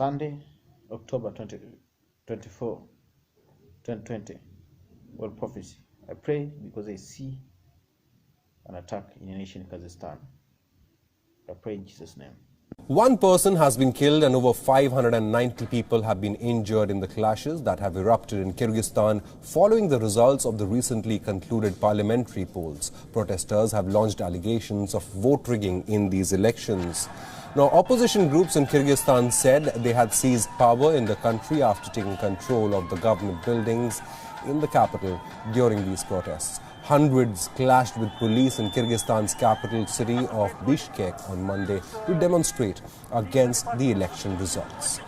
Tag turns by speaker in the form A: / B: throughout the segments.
A: Sunday, October 24, 2020. World prophecy. I pray because I see an attack in Nation KYRGYZSTAN. I pray in Jesus' name.
B: One person has been killed and over 590 people have been injured in the clashes that have erupted in Kyrgyzstan following the results of the recently concluded parliamentary polls. Protesters have launched allegations of vote rigging in these elections. Now, opposition groups in Kyrgyzstan said they had seized power in the country after taking control of the government buildings in the capital during these protests. Hundreds clashed with police in Kyrgyzstan's capital city of Bishkek on Monday to demonstrate against the election results.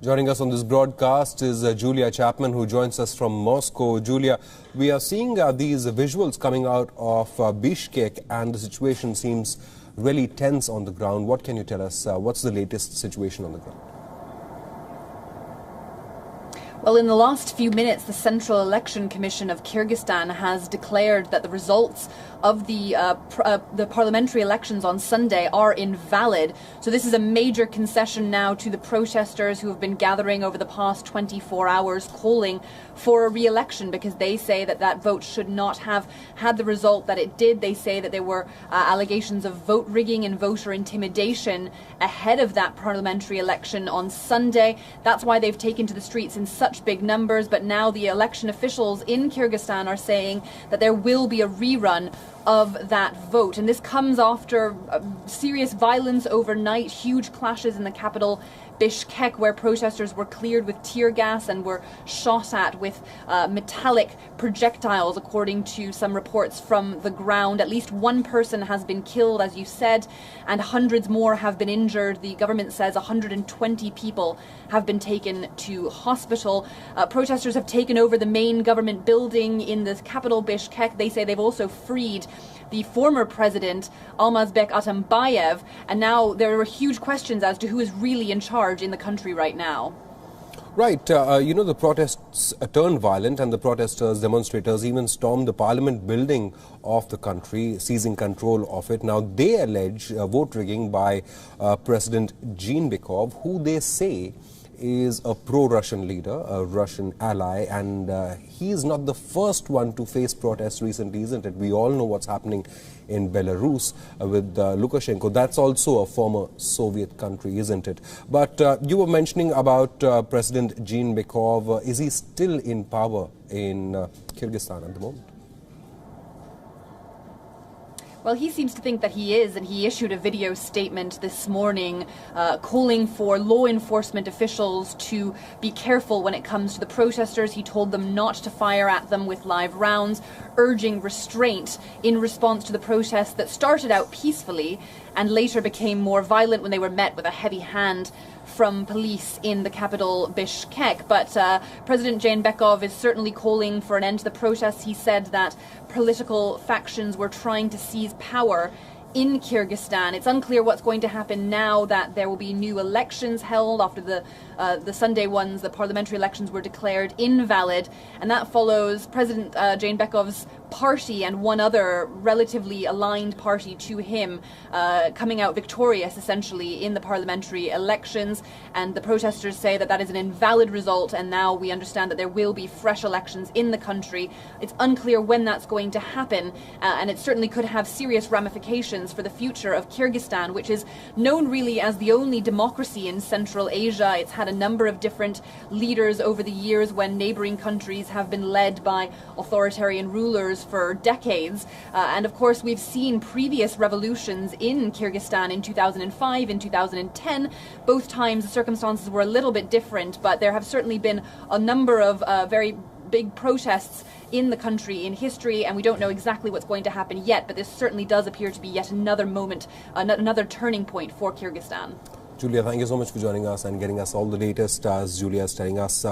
B: Joining us on this broadcast is Julia Chapman, who joins us from Moscow. Julia, we are seeing these visuals coming out of Bishkek, and the situation seems really tense on the ground. What can you tell us? What's the latest situation on the ground?
C: Well, in the last few minutes, the Central Election Commission of Kyrgyzstan has declared that the results of the parliamentary elections on Sunday are invalid. So this is a major concession now to the protesters who have been gathering over the past 24 hours calling for a re-election, because they say that that vote should not have had the result that it did. They say that there were allegations of vote rigging and voter intimidation ahead of that parliamentary election on Sunday. That's why they've taken to the streets in such big numbers. But now the election officials in Kyrgyzstan are saying that there will be a rerun of that vote. And this comes after serious violence overnight, huge clashes in the capital Bishkek, where protesters were cleared with tear gas and were shot at with metallic projectiles, according to some reports from the ground. At least one person has been killed, as you said, and hundreds more have been injured. The government says 120 people have been taken to hospital. Protesters have taken over the main government building in the capital Bishkek. They say they've also freed the former president, Almazbek Atambayev, and now there are huge questions as to who is really in charge in the country right now.
B: Right. The protests turned violent, and the protesters, demonstrators even stormed the parliament building of the country, seizing control of it. Now, they allege vote rigging by President Jeenbekov, who they say is a pro-Russian leader, a Russian ally, and he is not the first one to face protests recently, isn't it? We all know what's happening in Belarus with Lukashenko. That's also a former Soviet country, isn't it? But you were mentioning about President Jeenbekov. Is he still in power in Kyrgyzstan at the moment?
C: Well, he seems to think that he is, and he issued a video statement this morning calling for law enforcement officials to be careful when it comes to the protesters. He told them not to fire at them with live rounds, urging restraint in response to the protests that started out peacefully and later became more violent when they were met with a heavy hand from police in the capital Bishkek. But President Jeenbekov is certainly calling for an end to the protests. He said that political factions were trying to seize power in Kyrgyzstan. It's unclear what's going to happen now that there will be new elections held after the Sunday ones. The parliamentary elections were declared invalid, and that follows President Jeenbekov's party and one other relatively aligned party to him coming out victorious essentially in the parliamentary elections. And the protesters say that that is an invalid result, and now we understand that there will be fresh elections in the country. It's unclear when that's going to happen, and it certainly could have serious ramifications for the future of Kyrgyzstan, which is known really as the only democracy in Central Asia. It's had a number of different leaders over the years when neighboring countries have been led by authoritarian rulers for decades. And of course, we've seen previous revolutions in Kyrgyzstan in 2005, in 2010. Both times the circumstances were a little bit different, but there have certainly been a number of very big protests in the country in history, and we don't know exactly what's going to happen yet, but this certainly does appear to be yet another moment, another turning point for Kyrgyzstan.
B: Julia, thank you so much for joining us and getting us all the latest. As Julia is telling us,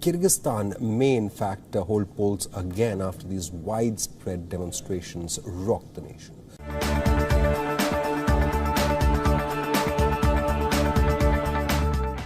B: Kyrgyzstan may in fact hold polls again after these widespread demonstrations rocked the nation.